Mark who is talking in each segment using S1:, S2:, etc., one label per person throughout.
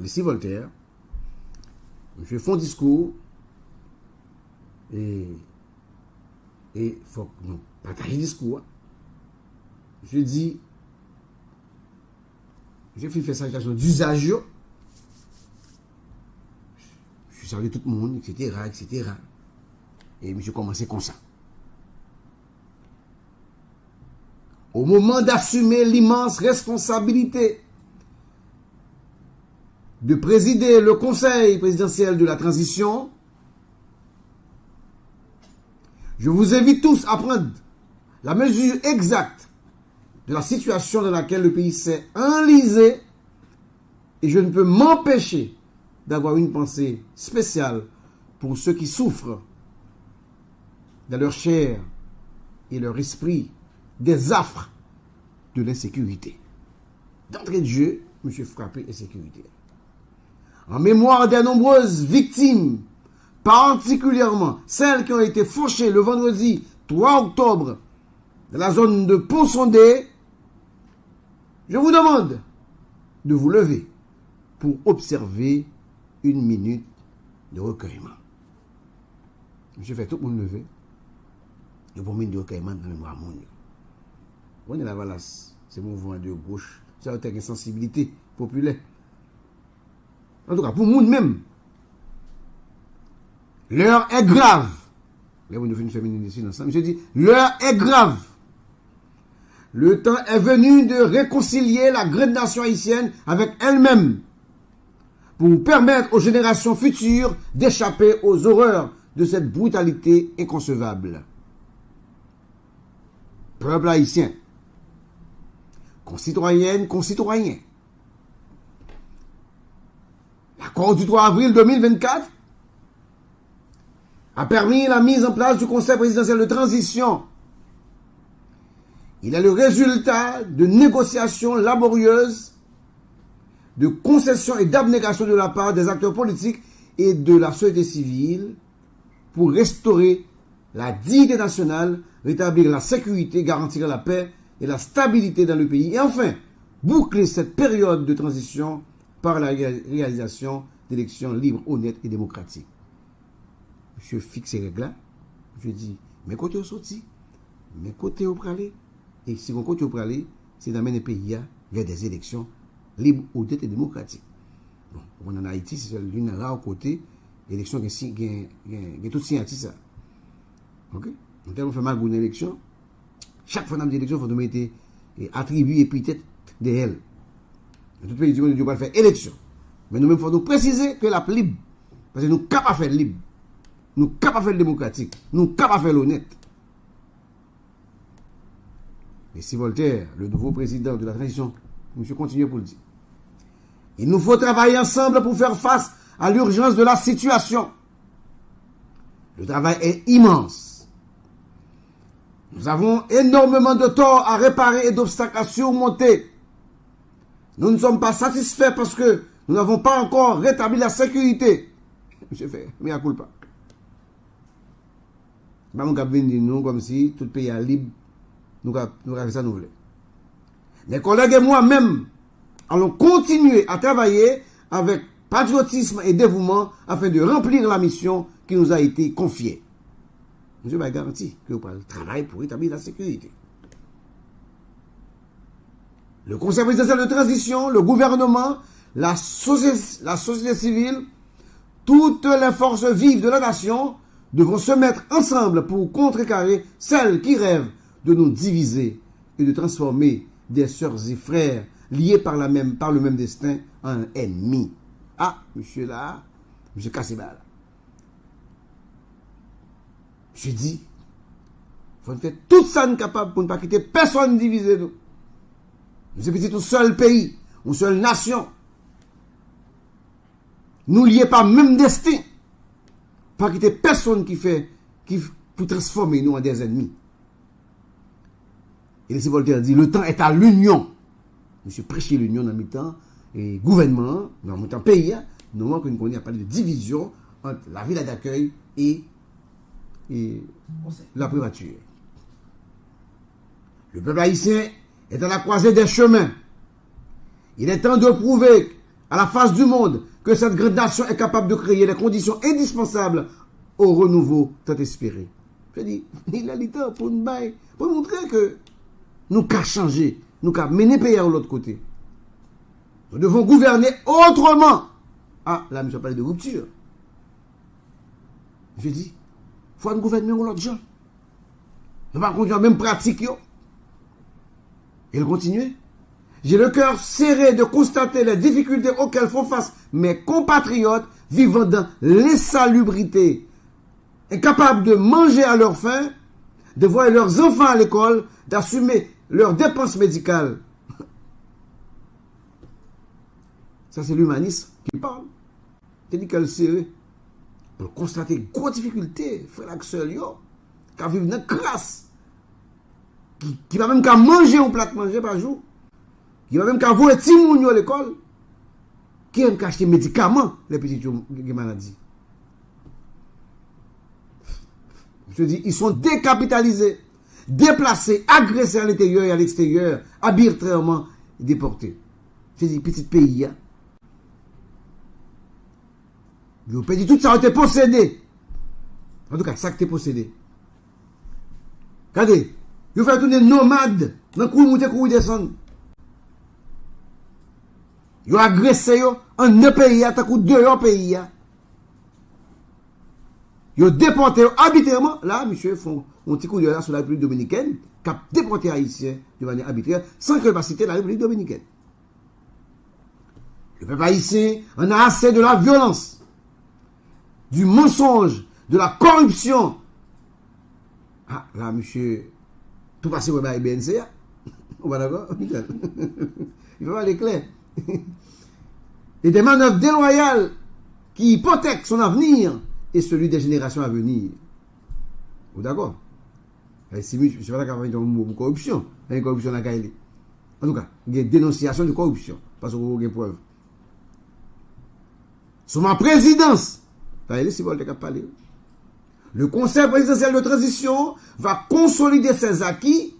S1: Ici Voltaire, monsieur font discours et faut que nous partagions le discours. Je dis, j'ai fait salutation d'usage, je salue tout le monde, etc., etc. Et monsieur commençait comme ça. Au moment d'assumer l'immense responsabilité de présider le Conseil présidentiel de la transition, je vous invite tous à prendre la mesure exacte de la situation dans laquelle le pays s'est enlisé et je ne peux m'empêcher d'avoir une pensée spéciale pour ceux qui souffrent dans leur chair et leur esprit des affres de l'insécurité. D'entrée de jeu, M. Frappé est sécuritaire. En mémoire des nombreuses victimes, particulièrement celles qui ont été fauchées le vendredi 3 octobre dans la zone de Pont-Sondé, je vous demande de vous lever pour observer une minute de recueillement. Monsieur fait tout le monde lever. Et pour minute de recueillement dans la mémoire mondiale. On est la valasse, c'est mouvement de gauche, ça a une sensibilité populaire. En tout cas, pour le monde même, l'heure est grave. Là, vous devez faire une décision ensemble. Je dis, l'heure est grave. Le temps est venu de réconcilier la grande nation haïtienne avec elle-même pour permettre aux générations futures d'échapper aux horreurs de cette brutalité inconcevable. Peuple haïtien, concitoyennes, concitoyens, l'accord du 3 avril 2024 a permis la mise en place du Conseil présidentiel de transition. Il est le résultat de négociations laborieuses, de concessions et d'abnégation de la part des acteurs politiques et de la société civile pour restaurer la dignité nationale, rétablir la sécurité, garantir la paix et la stabilité dans le pays et enfin boucler cette période de transition par la réalisation d'élections libres, honnêtes et démocratiques. Je fixe ces règles-là. Je dis, mes côtés au sorti, mes côtés au pralé. Et si mon côté au pralé, c'est d'amener le pays vers des élections libres, honnêtes et démocratiques. Bon, on en Haïti, c'est l'une des rares côtés, l'élection qui est tout signé ça. Ok? Donc, on fait mal pour une élection. Chaque fois qu'on a une élection, il faut nous mettre attribuer épithète de elle. Dans tout pays du monde, on ne doit pas faire élection. Mais nous-mêmes, il faut nous préciser que la libre. Parce que nous ne sommes pas faire libre. Nous ne sommes pas faire démocratique. Nous ne sommes pas faire l'honnête. Et si Voltaire, le nouveau président de la transition, monsieur continue pour le dire. Il nous faut travailler ensemble pour faire face à l'urgence de la situation. Le travail est immense. Nous avons énormément de torts à réparer et d'obstacles à surmonter. Nous ne sommes pas satisfaits parce que nous n'avons pas encore rétabli la sécurité. Monsieur fait, mais à culpa. Nous avons dit nous comme si tout pays est libre. Nous avons fait ça, nous voulons. Mes collègues et moi-même allons continuer à travailler avec patriotisme et dévouement afin de remplir la mission qui nous a été confiée. Je vais garantir que vous parlez de travail pour établir la sécurité. Le Conseil présidentiel de transition, le gouvernement, la société civile, toutes les forces vives de la nation devront se mettre ensemble pour contrecarrer celles qui rêvent de nous diviser et de transformer des sœurs et frères liés par le même destin en ennemis. Ah, monsieur là, monsieur Kasseba. Je dis, il faut faire tout ça capable pour ne pas quitter personne divisé nous. Nous sommes petit un seul pays, une seule nation. Nous liés par le même destin. Pas quitter personne pour transformer nous en des ennemis. Et laissez Voltaire dit, le temps est à l'union. Monsieur prêcher l'union dans le temps et gouvernement, dans le temps pays, nous manquons qu'on n'y a pas de division entre la ville d'accueil et la privature. Le peuple haïtien est à la croisée des chemins. Il est temps de prouver à la face du monde que cette grande nation est capable de créer les conditions indispensables au renouveau tant espéré. Je dis, il a le temps pour nous pour montrer que nous qu'à changer, nous qu'à mener le pays à l'autre côté. Nous devons gouverner autrement. Ah, là, je parle de rupture. Je dis, il faut un gouvernement ou l'autre gens. On va continuer la même pratique. Yo. Et il continue. J'ai le cœur serré de constater les difficultés auxquelles font face mes compatriotes vivant dans l'insalubrité, incapables de manger à leur faim, de voir leurs enfants à l'école, d'assumer leurs dépenses médicales. Ça, c'est l'humanisme qui parle. Il dit qu'elle serré pour constater les grosses difficultés, frère et sœur, qui vivent dans la crasse, qui va même qu'à manger un plat manger par jour, qui va même qu'à voir petit moun à l'école, qui aime qu'à acheter des médicaments, les petits maladies. Je dis, ils sont décapitalisés, déplacés, agressés à l'intérieur et à l'extérieur, arbitrairement déportés. Je dis, petit pays, hein. Le pays, tout ça a été possédé. En tout cas, ça a été possédé. Regardez, vous faites tourner nomade dans le coup monter, coup descendre. Vous agressé en un pays, à coup deux pays. Vous déporté arbitrairement. Là, monsieur, font un petit coup de là sur la République dominicaine, qui a déporté Haïtiens de manière arbitraire, sans que le citer la République dominicaine. Le peuple haïtien en a assez de la violence, du mensonge, de la corruption. Ah, là, monsieur, tout passé au BNC. On va d'accord? Il va aller clair. Et des manœuvres déloyales qui hypothèquent son avenir et celui des générations à venir. Vous d'accord? C'est pas d'accord avec une corruption. Une corruption à Gaïli. En tout cas, il y a une dénonciation de corruption. Parce que vous avez preuve. Sous ma présidence, le Conseil présidentiel de transition va consolider ses acquis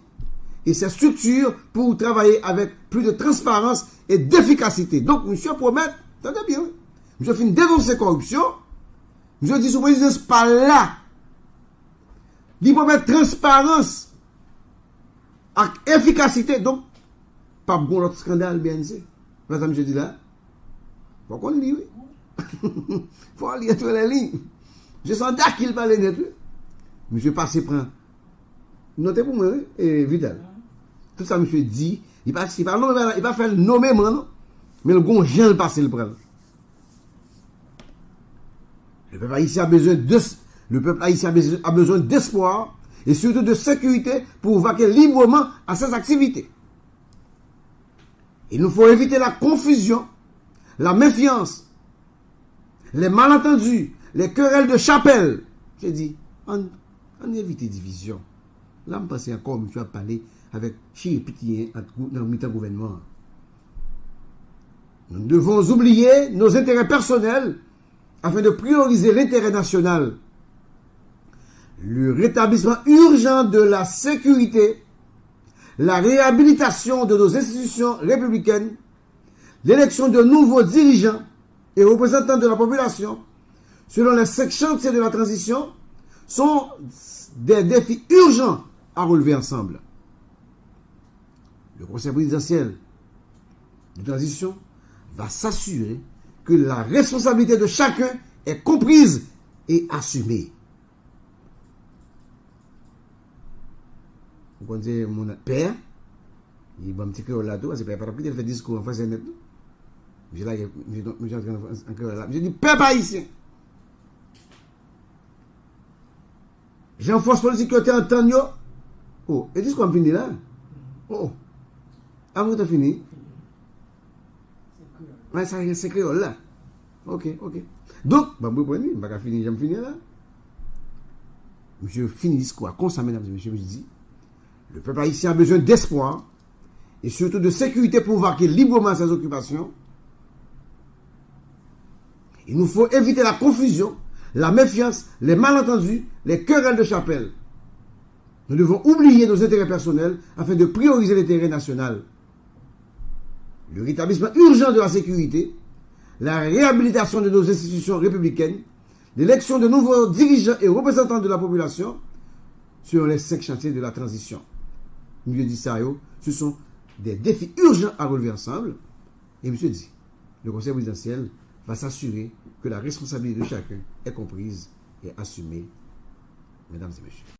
S1: et ses structures pour travailler avec plus de transparence et d'efficacité. Donc, monsieur promet, attendez bien, monsieur finit dénoncer la corruption, monsieur dit, sous présidence, pas là. Il promet transparence et efficacité. Donc, pas bon l'autre scandale, bien sûr. Madame, je dis là, faut qu'on lit, oui. Faut lire toutes les lignes. Je sens qu'il parle net. Monsieur passé prend. Notez pour moi, et Vidal. Tout ça, monsieur dit, il va faire le nommément, non? Mais le bon Jean le passé le prend. Le peuple haïtien a besoin d'espoir et surtout de sécurité pour vaquer librement à ses activités. Il nous faut éviter la confusion, la méfiance, les malentendus, les querelles de chapelle. J'ai dit, on évite les divisions. Là, je pense encore, monsieur a parlé avec Chi Pitien dans le mi-temps gouvernement. Nous devons oublier nos intérêts personnels afin de prioriser l'intérêt national. Le rétablissement urgent de la sécurité, la réhabilitation de nos institutions républicaines, l'élection de nouveaux dirigeants et représentants de la population, selon les 5 chantiers de la transition, sont des défis urgents à relever ensemble. Le Conseil présidentiel de transition va s'assurer que la responsabilité de chacun est comprise et assumée. Vous connaissez mon père, il va me dire que là, c'est pas parce qu'il fait discours en français net. Je dis, peuple haïtien. J'ai une force politique qui a été entendue. Oh, et discours fini là? Oh, avant que tu fini? Ouais, ça c'est créole là. Ok. Donc, je vais pas finir, j'aime finir là. Monsieur finit le discours. Comme ça, mesdames et messieurs, je dis, le peuple haïtien a besoin d'espoir et surtout de sécurité pour vaquer librement ses occupations. Il nous faut éviter la confusion, la méfiance, les malentendus, les querelles de chapelle. Nous devons oublier nos intérêts personnels afin de prioriser l'intérêt national. Le rétablissement urgent de la sécurité, la réhabilitation de nos institutions républicaines, l'élection de nouveaux dirigeants et représentants de la population sur les 5 chantiers de la transition. Mieux dit ça, ce sont des défis urgents à relever ensemble. Et monsieur dit, le Conseil présidentiel va s'assurer que la responsabilité de chacun est comprise et assumée, mesdames et messieurs.